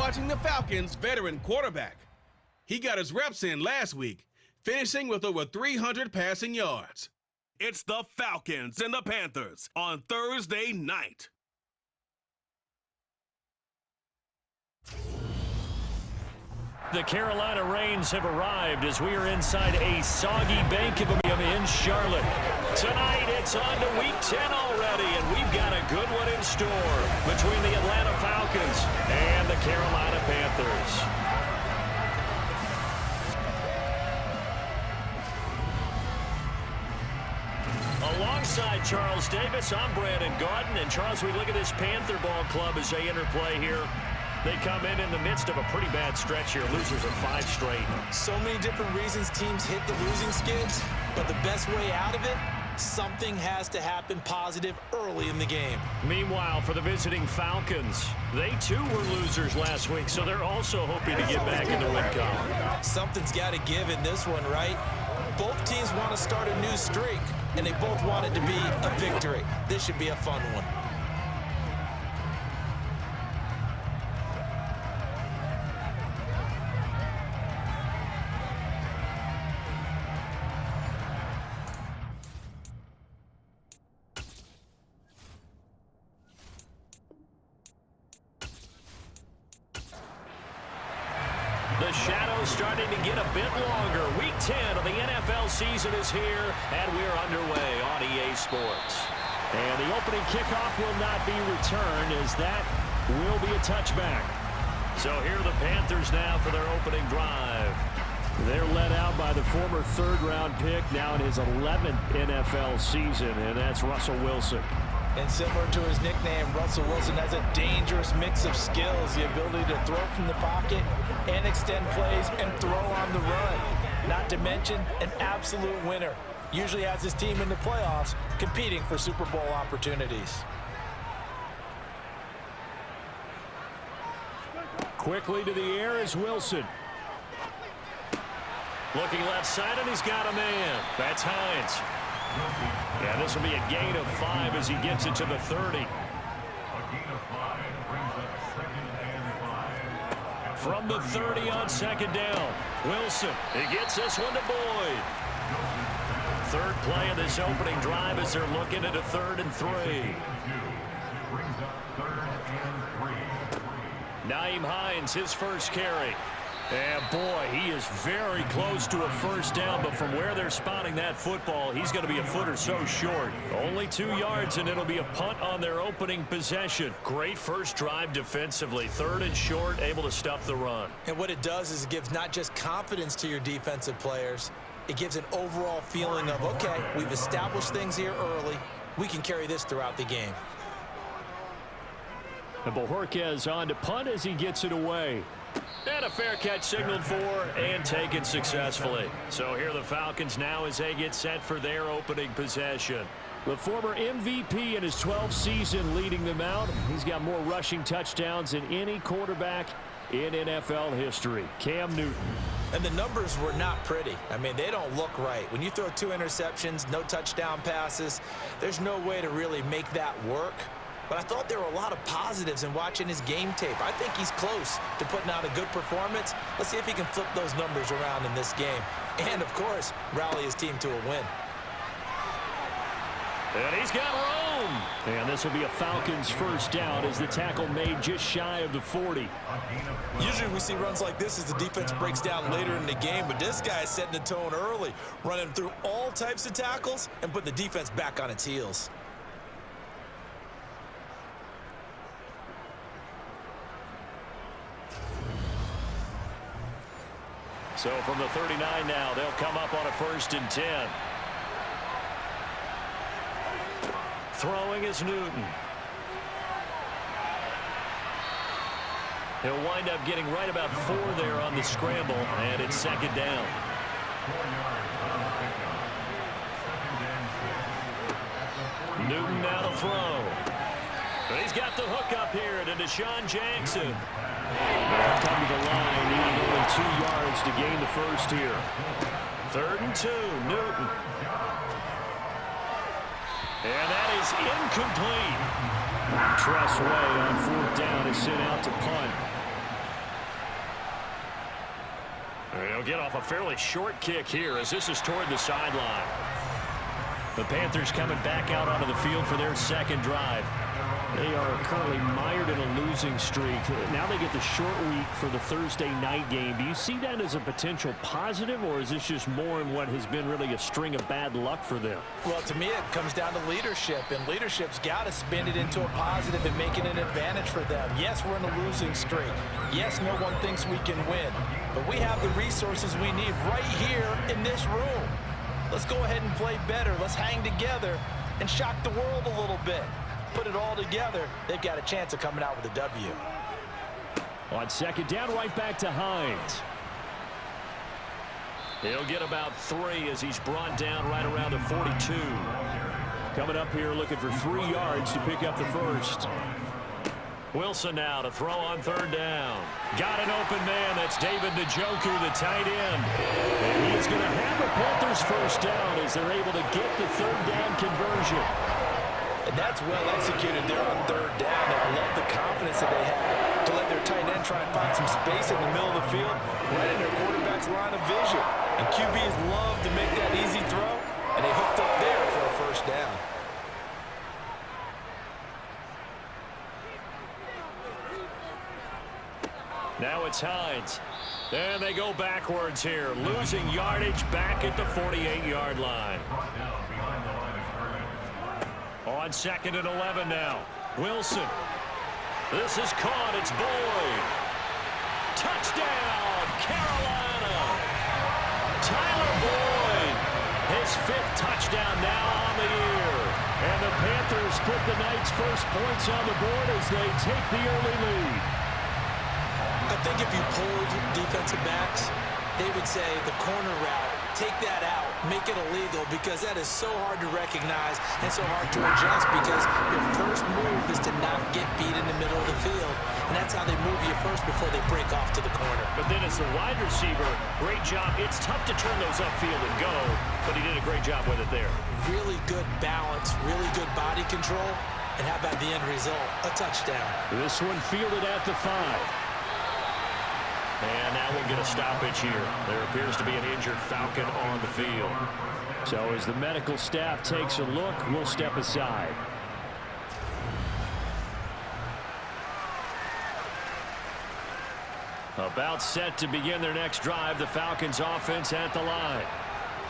watching the Falcons' veteran quarterback. He got his reps in last week, finishing with over 300 passing yards. It's the Falcons and the Panthers on Thursday night. The Carolina Rains have arrived as we are inside a soggy bank of them in Charlotte. Tonight, it's on to Week 10 already, and we've got a good one in store between the Atlanta Falcons and the Carolina Panthers. Alongside Charles Davis, I'm Brandon Gaudin. And Charles, we look at this Panther ball club as they enter play here. They come in the midst of a pretty bad stretch here. Losers of 5 straight. So many different reasons teams hit the losing skids, but the best way out of it, something has to happen positive early in the game. Meanwhile, for the visiting Falcons, they too were losers last week, so they're also hoping to get back in the win column. Something's got to give in this one, right? Both teams want to start a new streak, and they both want it to be a victory. This should be a fun one. The shadow's starting to get a bit longer. Week 10 of the NFL season is here, and we're underway on EA Sports. And the opening kickoff will not be returned, as that will be a touchback. So here are the Panthers now for their opening drive. They're led out by the former third-round pick, now in his 11th NFL season, and that's Russell Wilson. And similar to his nickname, Russell Wilson has a dangerous mix of skills, the ability to throw from the pocket and extend plays and throw on the run. Not to mention an absolute winner. Usually has his team in the playoffs competing for Super Bowl opportunities. Quickly to the air is Wilson. Looking left side, and he's got a man. That's Hines. Yeah, this will be a gain of 5 as he gets it to the 30. From the 30 on second down, Wilson. He gets this one to Boyd. Third play of this opening drive as they're looking at a 3rd and 3. Nyheim Hines, his first carry. And boy, he is very close to a first down, but from where they're spotting that football, he's going to be a foot or so short. Only 2 yards, and it'll be a punt on their opening possession. Great first drive defensively. 3rd and short, able to stuff the run. And what it does is it gives not just confidence to your defensive players, it gives an overall feeling of, okay, we've established things here early. We can carry this throughout the game. And Bojorquez on to punt as he gets it away. And a fair catch signaled for and taken successfully. So here are the Falcons now as they get set for their opening possession. The former MVP in his 12th season leading them out. He's got more rushing touchdowns than any quarterback in NFL history. Cam Newton. And the numbers were not pretty. I mean, they don't look right. When you throw 2 interceptions, no touchdown passes, there's no way to really make that work. But I thought there were a lot of positives in watching his game tape. I think he's close to putting out a good performance. Let's see if he can flip those numbers around in this game. And, of course, rally his team to a win. And he's got room. And this will be a Falcons first down as the tackle made just shy of the 40. Usually we see runs like this as the defense breaks down later in the game, but this guy is setting the tone early, running through all types of tackles and putting the defense back on its heels. So from the 39 now, they'll come up on a 1st and 10. Throwing is Newton. He'll wind up getting right about 4 there on the scramble, and it's 2nd down. Newton now to throw. But he's got the hook up here to Deshaun Jackson. They'll come to the line, needing only 2 yards to gain the first here. 3rd and 2, Newton. And that is incomplete. Tress Way on 4th down is sent out to punt. They'll get off a fairly short kick here as this is toward the sideline. The Panthers coming back out onto the field for their second drive. They are currently mired in a losing streak. Now they get the short week for the Thursday night game. Do you see that as a potential positive, or is this just more in what has been really a string of bad luck for them? Well, to me, it comes down to leadership, and leadership's got to spin it into a positive and make it an advantage for them. Yes, we're in a losing streak. Yes, no one thinks we can win, but we have the resources we need right here in this room. Let's go ahead and play better. Let's hang together and shock the world a little bit. Put it all together, they've got a chance of coming out with a W. On second down, right back to Hines. He'll get about 3 as he's brought down right around the 42. Coming up here looking for 3 yards to pick up the first. Wilson now to throw on third down. Got an open man. That's David Njoku, the tight end. And he's going to have a Panthers first down as they're able to get the third down conversion. And that's well executed there on third down. And I love the confidence that they had to let their tight end try and find some space in the middle of the field, right in their quarterback's line of vision. And QBs love to make that easy throw, and they hooked up there for a first down. Now it's Hines. And they go backwards here, losing yardage back at the 48-yard line. On second and 11 now. Wilson. This is caught. It's Boyd. Touchdown, Carolina. Tyler Boyd. His 5th touchdown now on the year. And the Panthers put the night's first points on the board as they take the early lead. I think if you polled defensive backs, they would say the corner route, take that out, make it illegal, because that is so hard to recognize and so hard to adjust, because your first move is to not get beat in the middle of the field, and that's how they move you first before they break off to the corner. But then as the wide receiver, great job. It's tough to turn those upfield and go, but he did a great job with it there. Really good balance, really good body control, and how about the end result? A touchdown. This one fielded at the 5. And now we'll get a stoppage here. There appears to be an injured Falcon on the field. So as the medical staff takes a look, we'll step aside. About set to begin their next drive, the Falcons offense at the line.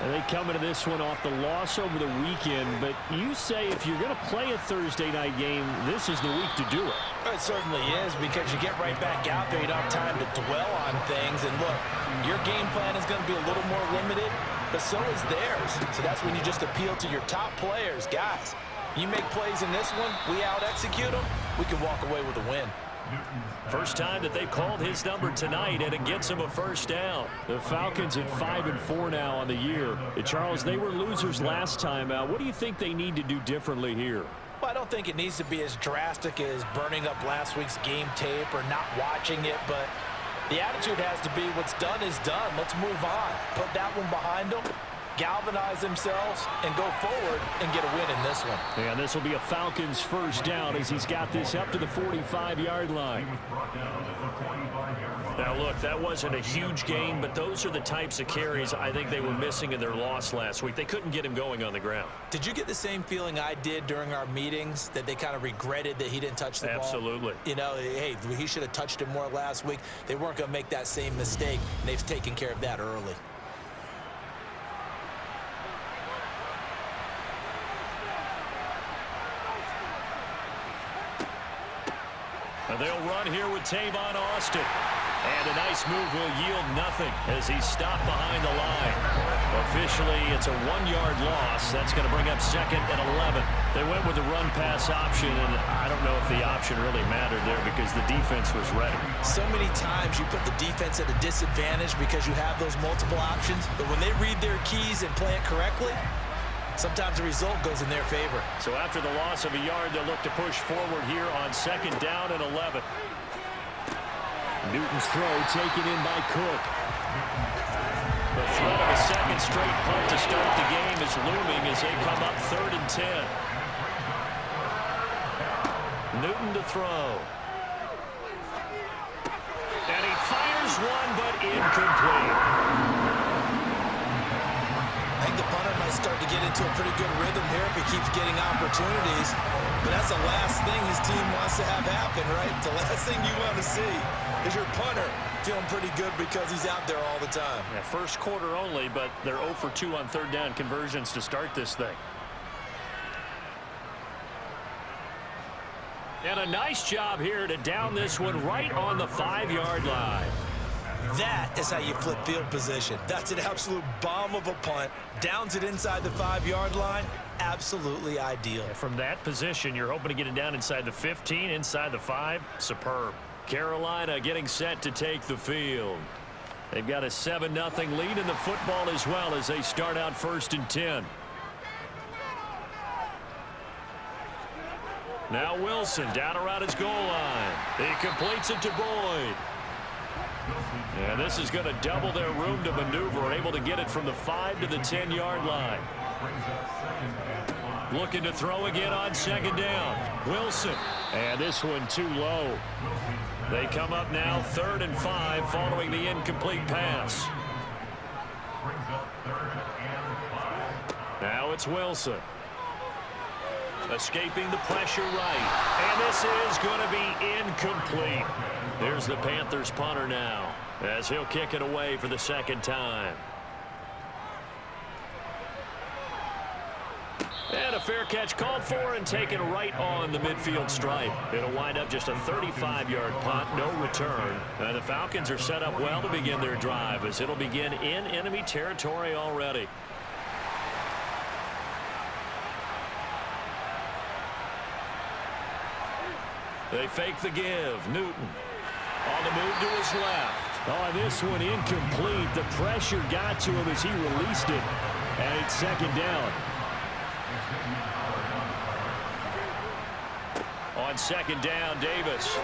And they come into this one off the loss over the weekend, but you say if you're going to play a Thursday night game, this is the week to do it. It certainly is, because you get right back out there. You don't have time to dwell on things. And look, your game plan is going to be a little more limited, but so is theirs. So that's when you just appeal to your top players. Guys, you make plays in this one, we out-execute them, we can walk away with a win. First time that they've called his number tonight, and it gets him a first down. The Falcons at 5-4 now on the year. Charles, they were losers last time out. What do you think they need to do differently here? Well, I don't think it needs to be as drastic as burning up last week's game tape or not watching it, but the attitude has to be what's done is done. Let's move on. Put that one behind them, galvanize themselves, and go forward and get a win in this one. And this will be a Falcons first down as he's got this up to the 45-yard line. Now, look, that wasn't a huge gain, but those are the types of carries I think they were missing in their loss last week. They couldn't get him going on the ground. Did you get the same feeling I did during our meetings, that they kind of regretted that he didn't touch the ball? Absolutely. You know, hey, he should have touched it more last week. They weren't going to make that same mistake, and they've taken care of that early. And they'll run here with Tavon Austin. And a nice move will yield nothing as he's stopped behind the line. Officially, it's a 1-yard loss. That's going to bring up second and 11. They went with the run-pass option, and I don't know if the option really mattered there because the defense was ready. So many times you put the defense at a disadvantage because you have those multiple options, but when they read their keys and play it correctly, sometimes the result goes in their favor. So after the loss of a yard, they'll look to push forward here on second down and 11. Newton's throw taken in by Cook. The threat of a second straight punt to start the game is looming as they come up 3rd and 10. Newton to throw. And he fires one, but incomplete. he'll start to get into a pretty good rhythm here if he keeps getting opportunities. But that's the last thing his team wants to have happen, right? The last thing you want to see is your punter feeling pretty good because he's out there all the time. Yeah, first quarter only, but they're 0 for 2 on third down conversions to start this thing. And a nice job here to down this one right on the 5-yard line. That is how you flip field position. That's an absolute bomb of a punt. Downs it inside the 5-yard line. Absolutely ideal. From that position, you're hoping to get it down inside the 15, inside the 5. Superb. Carolina getting set to take the field. They've got a 7-0 lead in the football as well as they start out 1st and 10. Now Wilson down around his goal line. He completes it to Boyd. And this is going to double their room to maneuver, able to get it from the 5 to the 10-yard line. Looking to throw again on 2nd down. Wilson. And this one too low. They come up now 3rd and 5 following the incomplete pass. Now it's Wilson. Escaping the pressure right. And this is going to be incomplete. There's the Panthers punter now as he'll kick it away for the 2nd time. And a fair catch called for and taken right on the midfield stripe. It'll wind up just a 35-yard punt, no return. And the Falcons are set up well to begin their drive as it'll begin in enemy territory already. They fake the give. Newton on the move to his left. Oh, this one incomplete. The pressure got to him as he released it. And it's 2nd down. On 2nd down, Davis.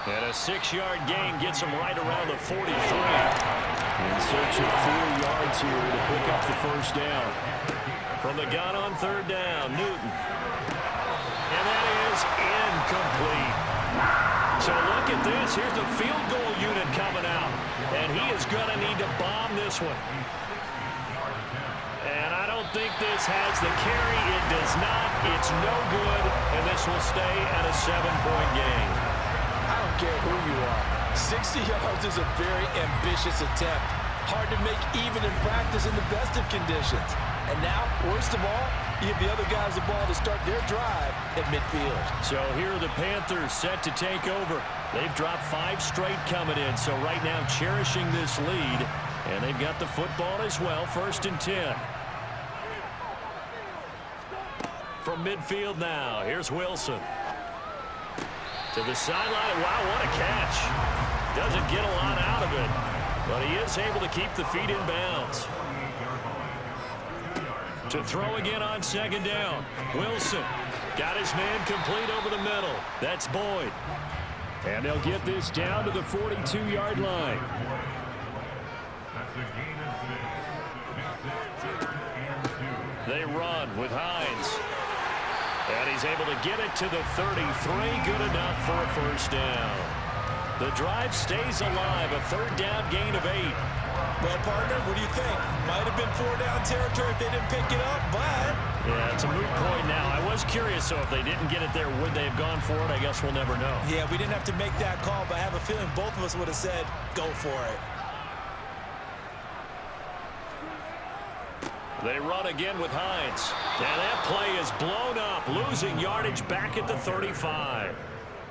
And a 6-yard gain gets him right around the 43. In search of 4 yards here to pick up the 1st down. From the gun on 3rd down, Newton. And that is incomplete. So look at this. Here's the field goal unit coming out. And he is going to need to bomb this one. And I don't think this has the carry. It does not. It's no good. And this will stay at a 7-point game. I don't care who you are. 60 yards is a very ambitious attempt. Hard to make even in practice in the best of conditions. And now, worst of all, you give the other guys the ball to start their drive at midfield. So here are the Panthers set to take over. They've dropped 5 straight coming in. So right now cherishing this lead. And they've got the football as well. 1st and 10. From midfield now, here's Wilson. To the sideline. Wow, what a catch. Doesn't get a lot out of it. But he is able to keep the feet in bounds. To throw again on 2nd down. Wilson got his man complete over the middle. That's Boyd. And they'll get this down to the 42-yard line. They run with Hines. And he's able to get it to the 33. Good enough for a 1st down. The drive stays alive. A 3rd down gain of 8. Well, partner, what do you think? Might have been 4-down territory if they didn't pick it up, but... Yeah, it's a moot point now. I was curious, so if they didn't get it there, would they have gone for it? I guess we'll never know. Yeah, we didn't have to make that call, but I have a feeling both of us would have said, go for it. They run again with Hines. And that play is blown up, losing yardage back at the 35.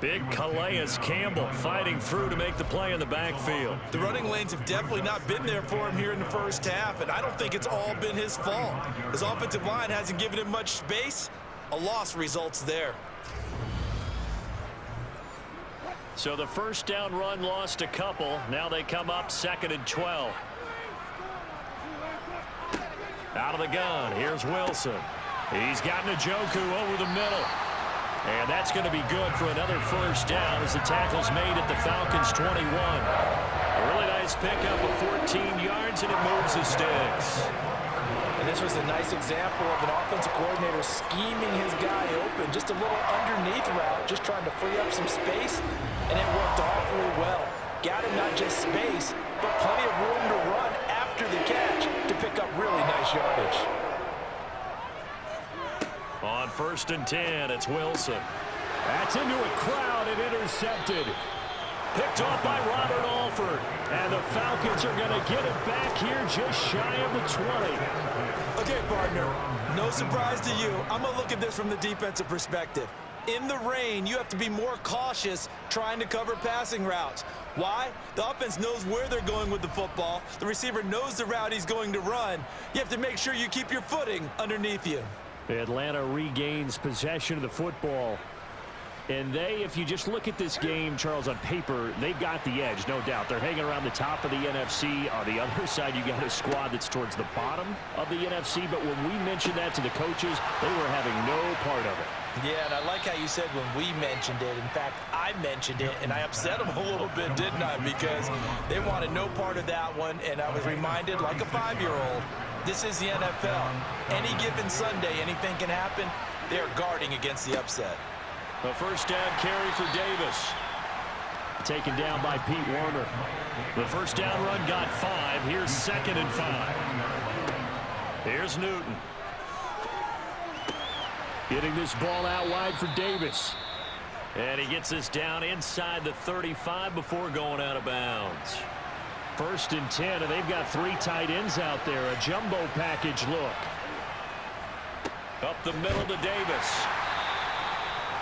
Big Calais Campbell fighting through to make the play in the backfield. The running lanes have definitely not been there for him here in the 1st half, and I don't think it's all been his fault. His offensive line hasn't given him much space. A loss results there. So the 1st down run lost a couple. Now they come up 2nd and 12. Out of the gun, here's Wilson. He's got Njoku over the middle. And that's going to be good for another 1st down as the tackle's made at the Falcons' 21. A really nice pickup of 14 yards, and it moves the sticks. And this was a nice example of an offensive coordinator scheming his guy open. Just a little underneath route, just trying to free up some space, and it worked awfully well. Got him not just space, but plenty of room to run after the catch to pick up really nice yardage. first and 10. It's Wilson. That's into a crowd and intercepted. Picked off by Robert Alford. And the Falcons are going to get it back here just shy of the 20. Okay, partner, no surprise to you. I'm going to look at this from the defensive perspective. In the rain, you have to be more cautious trying to cover passing routes. Why? The offense knows where they're going with the football. The receiver knows the route he's going to run. You have to make sure you keep your footing underneath you. Atlanta regains possession of the football. And they, if you just look at this game, Charles, on paper, they've got the edge, no doubt. They're hanging around the top of the NFC. On the other side, you got a squad that's towards the bottom of the NFC. But when we mentioned that to the coaches, they were having no part of it. Yeah, and I like how you said when we mentioned it. In fact, I mentioned it, and I upset them a little bit, didn't I? Because they wanted no part of that one, and I was reminded, like a 5-year-old, this is the NFL. Any given Sunday, anything can happen. They're guarding against the upset. A first down carry for Davis. Taken down by Pete Werner. The first down run got 5. Here's 2nd and 5. Here's Newton. Getting this ball out wide for Davis. And he gets this down inside the 35 before going out of bounds. First and 10, and they've got 3 tight ends out there. A jumbo package look. Up the middle to Davis.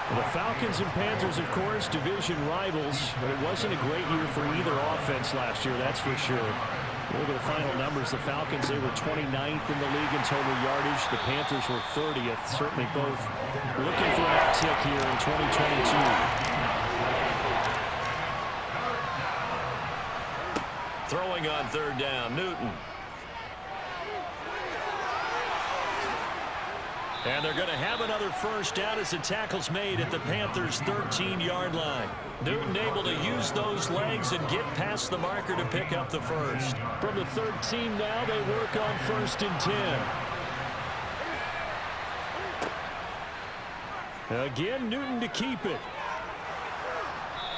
The Falcons and Panthers, of course, division rivals, but it wasn't a great year for either offense last year, that's for sure. Look at the final numbers. The Falcons, they were 29th in the league in total yardage. The Panthers were 30th. Certainly both looking for an uptick here in 2022. Throwing on 3rd down, Newton. And they're going to have another first down as the tackle's made at the Panthers' 13-yard line. Newton able to use those legs and get past the marker to pick up the first. From the 13 now, they work on 1st and 10. Again, Newton to keep it.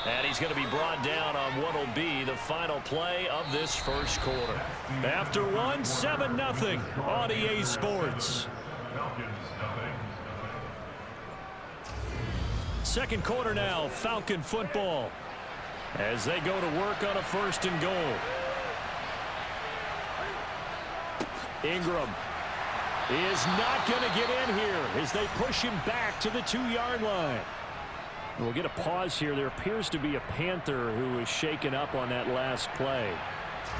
And he's going to be brought down on what will be the final play of this first quarter. After one, 7-0 on EA Sports. Second quarter now, Falcon football, as they go to work on a 1st and goal. Ingram is not going to get in here as they push him back to the 2-yard line. We'll get a pause here. There appears to be a Panther who is shaken up on that last play.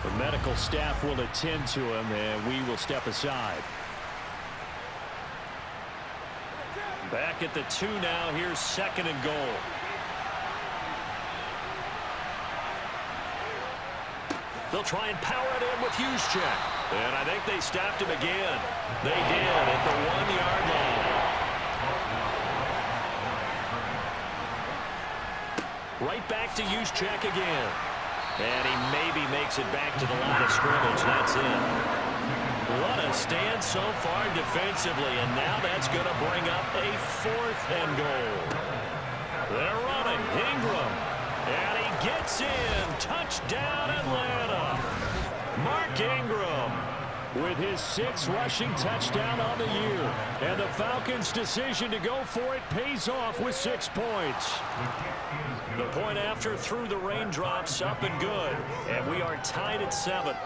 The medical staff will attend to him, and we will step aside. Back at the 2 now. Here's 2nd and goal. They'll try and power it in with Juszczyk. And I think they stopped him again. They did at the 1-yard line. Right back to Juszczyk again. And he maybe makes it back to the line of scrimmage. That's it. What a stand so far defensively, and now that's going to bring up a 4th and goal. They're running. Ingram. And he gets in. Touchdown, Atlanta. Mark Ingram with his 6th rushing touchdown on the year. And the Falcons' decision to go for it pays off with 6 points. The point after through the raindrops, up and good. And we are tied at 7.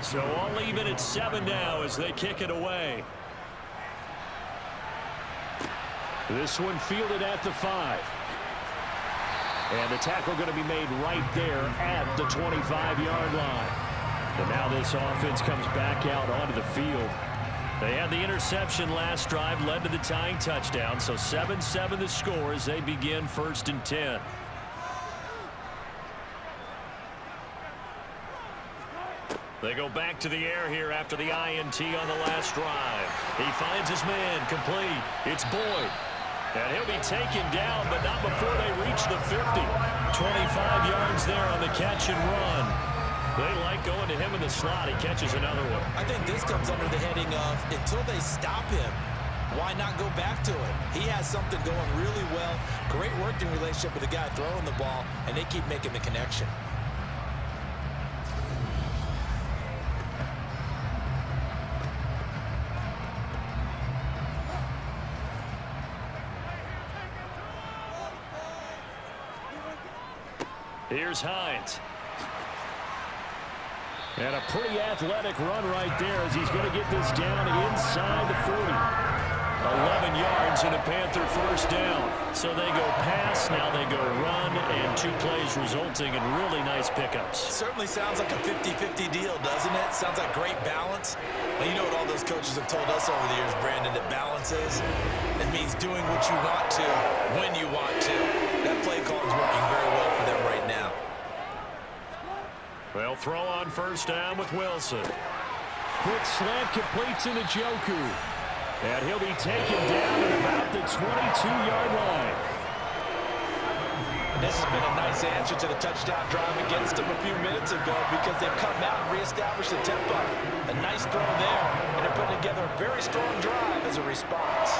So all even at 7 now as they kick it away. This one fielded at the 5. And the tackle going to be made right there at the 25-yard line. And now this offense comes back out onto the field. They had the interception last drive, led to the tying touchdown. So 7-7 the score as they begin 1st and 10. They go back to the air here after the INT on the last drive. He finds his man complete. It's Boyd. And he'll be taken down, but not before they reach the 50. 25 yards there on the catch and run. They like going to him in the slot. He catches another one. I think this comes under the heading of until they stop him. why not go back to it? He has something going really well. Great working relationship with the guy throwing the ball, and they keep making the connection. Here's Hines. And a pretty athletic run right there as he's going to get this down inside the 40. 11 yards and a Panther first down. So they go pass, now they go run, and 2 plays resulting in really nice pickups. Certainly sounds like a 50-50 deal, doesn't it? Sounds like great balance. Well, you know what all those coaches have told us over the years, Brandon, that balance is? It means doing what you want to, when you want to. That play call is working very well for them right now. They'll throw on first down with Wilson. Quick slant completes into Joku. And he'll be taken down at about the 22-yard line. This has been a nice answer to the touchdown drive against them a few minutes ago because they've come out and reestablished the tempo. A nice throw there, and they're putting together a very strong drive as a response.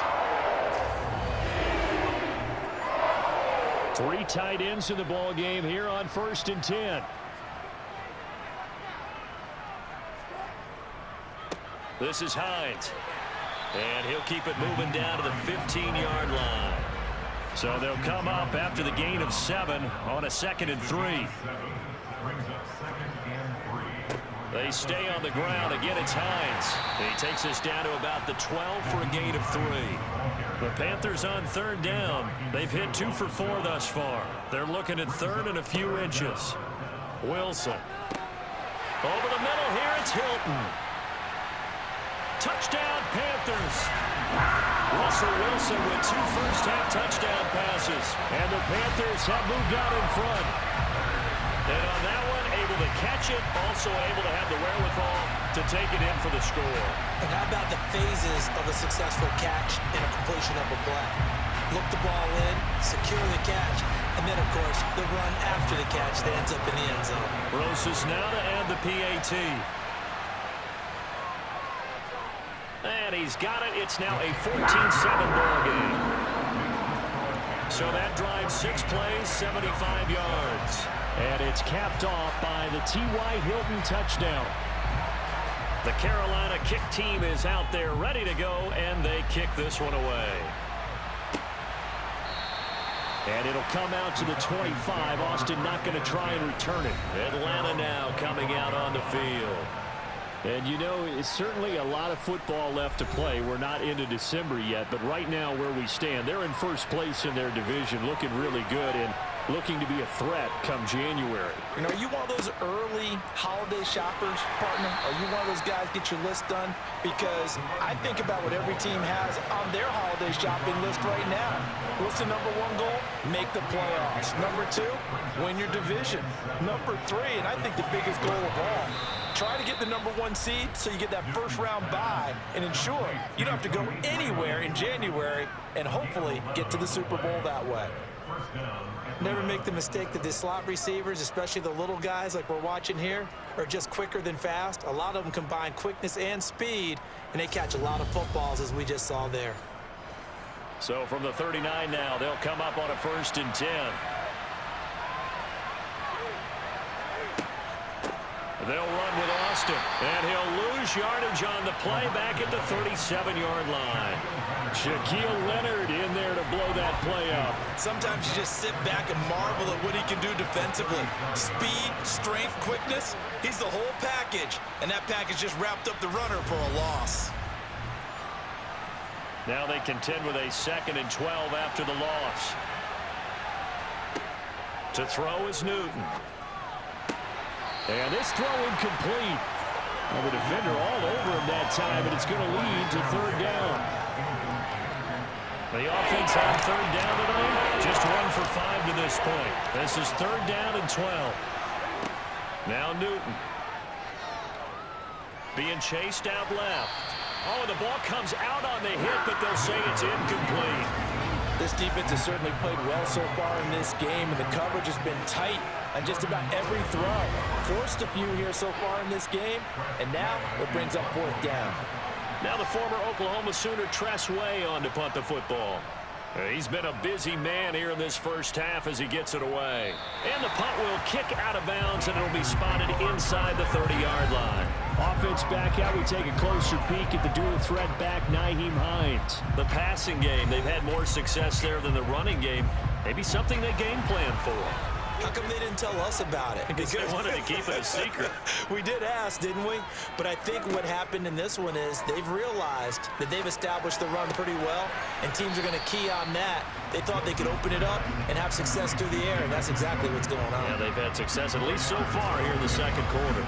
3 tight ends in the ball game here on 1st and 10. This is Hines. And he'll keep it moving down to the 15-yard line. So they'll come up after the gain of 7 on a 2nd and 3. They stay on the ground. Again, it's Hines. He takes us down to about the 12 for a gain of 3. The Panthers on 3rd down. They've hit 2 for 4 thus far. They're looking at 3rd and a few inches. Wilson. Over the middle here, it's Hilton. Touchdown, Panthers. Russell Wilson with 2 first-half touchdown passes. And the Panthers have moved out in front. And on that one, able to catch it, also able to have the wherewithal to take it in for the score. And how about the phases of a successful catch and a completion of a play? Look the ball in, secure the catch, and then, of course, the run after the catch that ends up in the end zone. Roses now to add the PAT. And he's got it. It's now a 14-7 ball game. So that drives 6 plays, 75 yards. And it's capped off by the T.Y. Hilton touchdown. The Carolina kick team is out there ready to go, and they kick this one away. And it'll come out to the 25. Austin not going to try and return it. Atlanta now coming out on the field. And, you know, it's certainly a lot of football left to play. We're not into December yet, but right now where we stand, they're in first place in their division, looking really good and looking to be a threat come January. You know, are you one of those early holiday shoppers, partner? Are you one of those guys get your list done? Because I think about what every team has on their holiday shopping list right now. What's the number 1 goal? Make the playoffs. Number 2, win your division. Number 3, and I think the biggest goal of all, try to get the number 1 seed so you get that first-round bye and ensure you don't have to go anywhere in January and hopefully get to the Super Bowl that way. Never make the mistake that the slot receivers, especially the little guys like we're watching here, are just quicker than fast. A lot of them combine quickness and speed, and they catch a lot of footballs as we just saw there. So from the 39 now, they'll come up on a 1st and 10. They'll run with Austin, and he'll lose yardage on the play back at the 37-yard line. Shaquille Leonard in there to blow that play up. Sometimes you just sit back and marvel at what he can do defensively. Speed, strength, quickness, he's the whole package, and that package just wrapped up the runner for a loss. Now they contend with a 2nd and 12 after the loss. To throw is Newton. And this throw incomplete. Well, the defender all over him that time, and it's going to lead to 3rd down. The offense on 3rd down tonight, just 1 for 5 to this point. This is 3rd down and 12. Now Newton. Being chased out left. Oh, the ball comes out on the hit, but they'll say it's incomplete. This defense has certainly played well so far in this game, and the coverage has been tight on just about every throw. Forced a few here so far in this game, and now it brings up 4th down. Now the former Oklahoma Sooner Tress Way on to punt the football. He's been a busy man here in this first half as he gets it away. And the punt will kick out of bounds, and it'll be spotted inside the 30-yard line. Offense back out. We take a closer peek at the dual threat back, Nyheim Hines. The passing game, they've had more success there than the running game. Maybe something they game plan for. How come they didn't tell us about it? Because they wanted to keep it a secret. We did ask, didn't we? But I think what happened in this one is they've realized that they've established the run pretty well, and teams are going to key on that. They thought they could open it up and have success through the air, and that's exactly what's going on. Yeah, they've had success, at least so far here in the second quarter.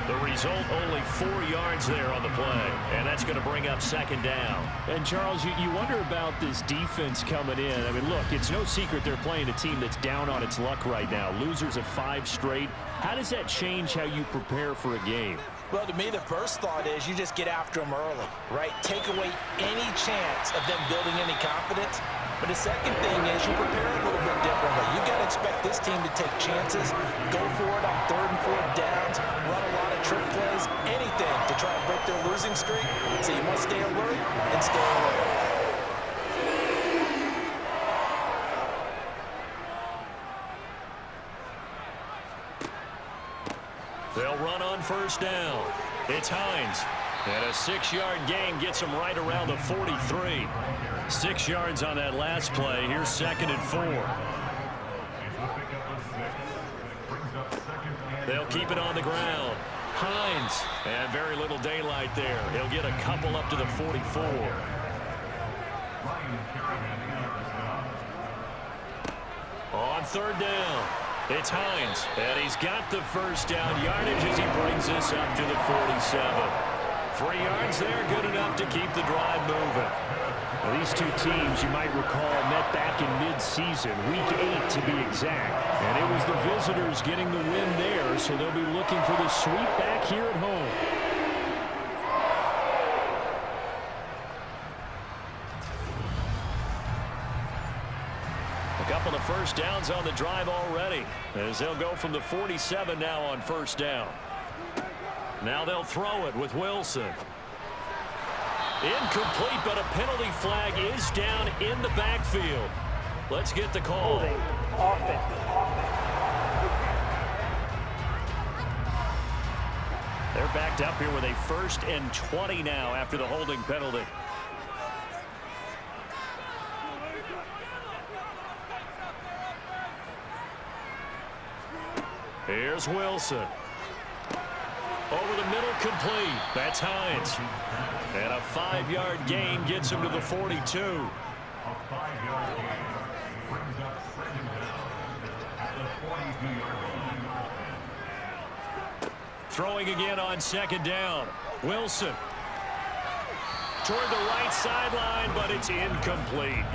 The result, only 4 yards there on the play, and that's going to bring up second down. And, Charles, you wonder about this defense coming in. I mean, look, it's no secret they're playing a team that's down on its luck right now. Losers of 5 straight. How does that change how you prepare for a game? Well, to me, the first thought is you just get after them early, right? Take away any chance of them building any confidence. But the second thing is you prepare a little bit differently. You've got to expect this team to take chances, go for it on 3rd and 4th downs, run a lot of trick plays, anything to try and break their losing streak. So you must stay alert and stay alert. They'll run on first down. It's Hines. And a 6-yard gain gets him right around the 43. 6 yards on that last play. Here's 2nd and 4. They'll keep it on the ground. Hines. And very little daylight there. He'll get a couple up to the 44. On 3rd down. It's Hines, and he's got the first down yardage as he brings this up to the 47. 3 yards there, good enough to keep the drive moving. Now, these two teams, you might recall, met back in mid-season, week 8 to be exact. And it was the visitors getting the win there, so they'll be looking for the sweep back here at home. A couple of first downs on the drive already, as they'll go from the 47 now on first down. Now they'll throw it with Wilson. Incomplete, but a penalty flag is down in the backfield. Let's get the call. They're backed up here with a 1st and 20 now after the holding penalty. Here's Wilson. Over the middle, complete. That's Hines. And a 5-yard gain gets him to the 42. A 5-yard gain brings up second down at the 42-yard line. Throwing again on 2nd down. Wilson. Toward the right sideline, but it's incomplete.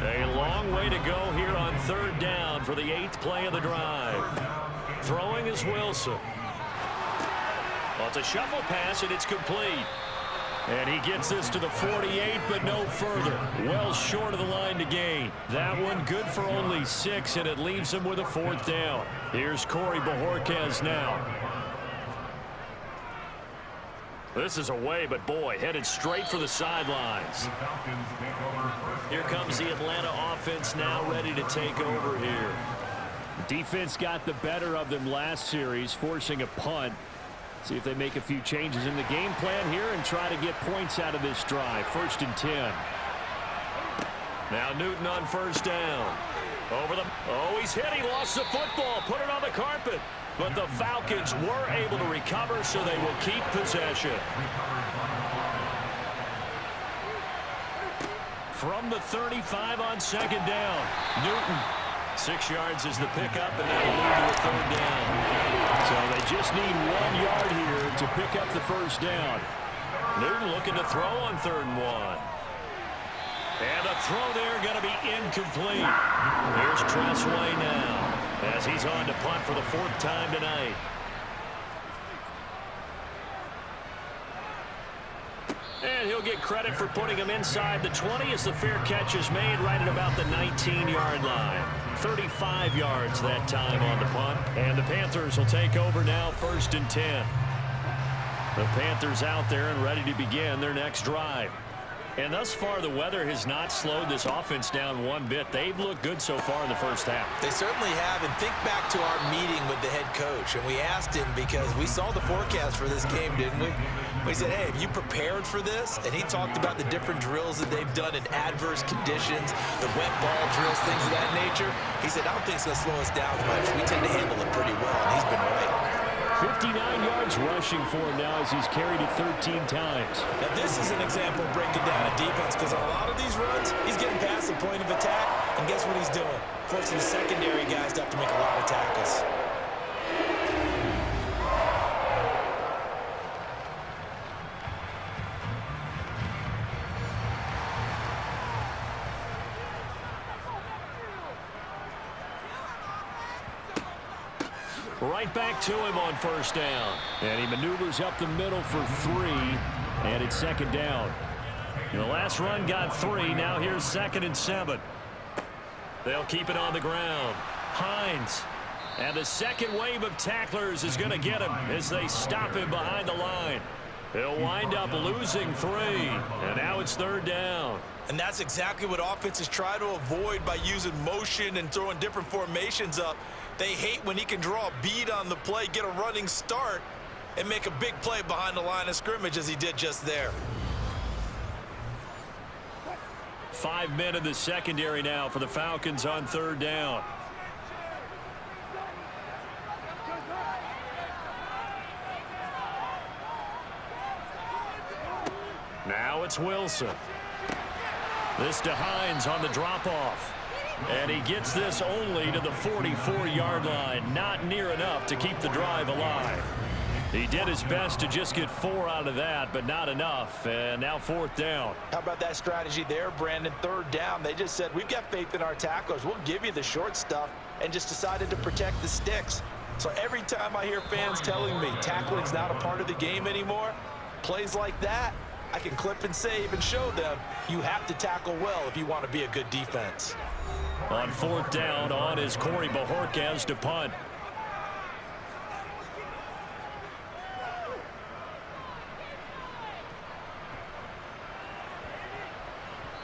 A long way to go here on 3rd down for the 8th play of the drive. Throwing is Wilson. Well, it's a shuffle pass, and it's complete. And he gets this to the 48, but no further. Well short of the line to gain. That one good for only 6, and it leaves him with a 4th down. Here's Corey Bojorquez now. This is away, but boy, headed straight for the sidelines. Here comes the Atlanta offense now ready to take over here. Defense got the better of them last series, forcing a punt. See if they make a few changes in the game plan here and try to get points out of this drive. 1st and 10. Now Newton on first down. Over the... Oh, he's hit. He lost the football. Put it on the carpet. But the Falcons were able to recover, so they will keep possession. From the 35 on 2nd down. Newton. 6 yards is the pickup, and that'll lead to a 3rd down. So they just need 1 yard here to pick up the first down. Newton looking to throw on 3rd and 1. And the throw there going to be incomplete. Here's Tress Way now as he's on to punt for the 4th time tonight. And he'll get credit for putting him inside the 20 as the fair catch is made right at about the 19-yard line. 35 yards that time on the punt. And the Panthers will take over now 1st and 10. The Panthers out there and ready to begin their next drive. And thus far, the weather has not slowed this offense down one bit. They've looked good so far in the first half. They certainly have. And think back to our meeting with the head coach. And we asked him because we saw the forecast for this game, didn't we? We said, hey, have you prepared for this? And he talked about the different drills that they've done in adverse conditions, the wet ball drills, things of that nature. He said, I don't think it's going to slow us down much. We tend to handle it pretty well. And he's been right. 59 yards rushing for him now as he's carried it 13 times. Now this is an example of breaking down a defense, because on a lot of these runs, he's getting past the point of attack, and guess what he's doing? Forcing the secondary guys to have to make a lot of tackles. Right back to him on first down. And he maneuvers up the middle for 3, and it's second down. The last run got 3. Now here's 2nd and 7. They'll keep it on the ground. Hines. And the second wave of tacklers is going to get him as they stop him behind the line. He'll wind up losing 3. And now it's 3rd down. And that's exactly what offenses try to avoid by using motion and throwing different formations up. They hate when he can draw a bead on the play, get a running start, and make a big play behind the line of scrimmage as he did just there. 5 men in the secondary now for the Falcons on 3rd down. Now it's Wilson. This to Hines on the drop-off. And he gets this only to the 44-yard line. Not near enough to keep the drive alive. He did his best to just get 4 out of that, but not enough. And now 4th down. How about that strategy there, Brandon? 3rd down. They just said, we've got faith in our tacklers. We'll give you the short stuff, and just decided to protect the sticks. So every time I hear fans telling me tackling's not a part of the game anymore, plays like that, I can clip and save and show them you have to tackle well if you want to be a good defense. On 4th down, on is Corey Bajorquez to punt.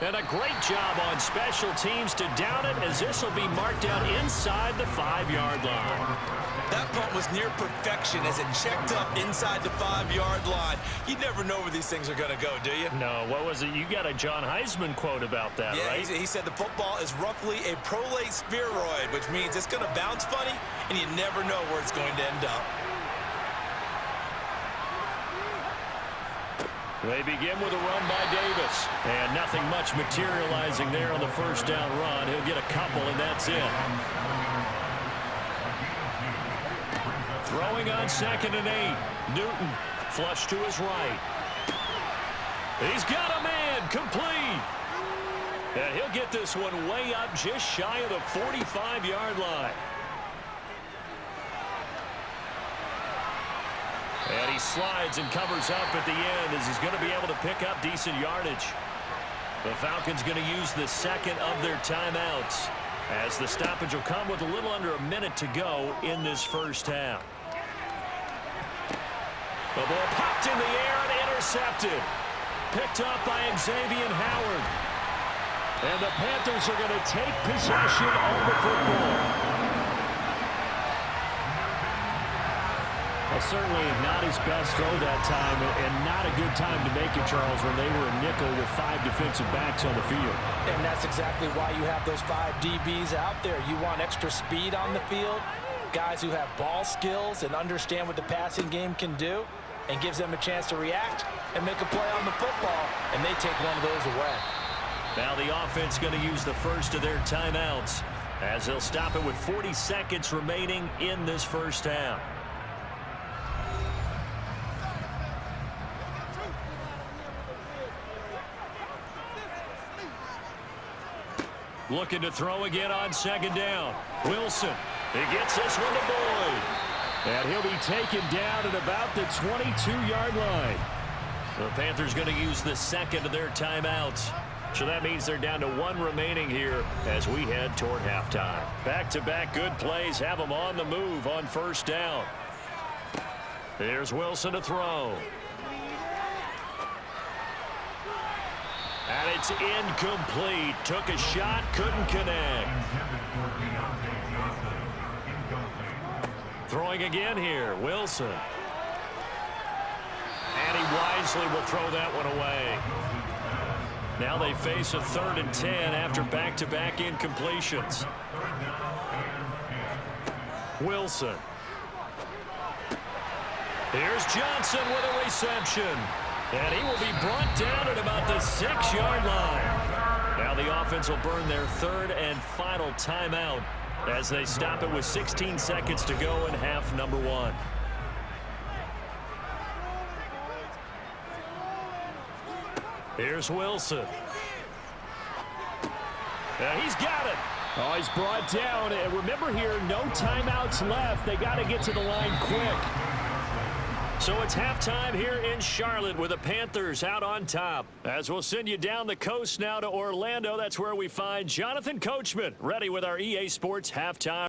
And a great job on special teams to down it, as this will be marked out inside the 5-yard line. That punt was near perfection as it checked up inside the 5-yard line. You never know where these things are going to go, do you? No, what was it? You got a John Heisman quote about that, yeah, right? He said the football is roughly a prolate spheroid, which means it's going to bounce funny, and you never know where it's going to end up. They begin with a run by Davis. And nothing much materializing there on the 1st down run. He'll get a couple, and that's it. Throwing on 2nd and 8. Newton flush to his right. He's got a man complete. And he'll get this one way up just shy of the 45-yard line. And he slides and covers up at the end as he's going to be able to pick up decent yardage. The Falcons going to use the 2nd of their timeouts, as the stoppage will come with a little under a minute to go in this first half. The ball popped in the air and intercepted. Picked up by Xavier Howard. And the Panthers are going to take possession of the football. Well, certainly not his best throw that time, and not a good time to make it, Charles, when they were a nickel with 5 defensive backs on the field. And that's exactly why you have those 5 DBs out there. You want extra speed on the field, guys who have ball skills and understand what the passing game can do, and gives them a chance to react and make a play on the football, and they take one of those away. Now the offense going to use the first of their timeouts, as they'll stop it with 40 seconds remaining in this first half. Looking to throw again on 2nd down. Wilson. He gets this one to Boyd. And he'll be taken down at about the 22-yard line. The Panthers going to use the 2nd of their timeouts. So that means they're down to 1 remaining here as we head toward halftime. Back-to-back good plays have them on the move on 1st down. Here's Wilson to throw. And it's incomplete. Took a shot, couldn't connect. Throwing again here, Wilson. And he wisely will throw that one away. Now they face a 3rd and 10 after back-to-back incompletions. Wilson. Here's Johnson with a reception. And he will be brought down at about the 6-yard line. Now the offense will burn their 3rd and final timeout as they stop it with 16 seconds to go in half number 1. Here's Wilson. And he's got it. Oh, he's brought down. And remember here, no timeouts left. They got to get to the line quick. So it's halftime here in Charlotte with the Panthers out on top. As we'll send you down the coast now to Orlando, that's where we find Jonathan Coachman ready with our EA Sports halftime.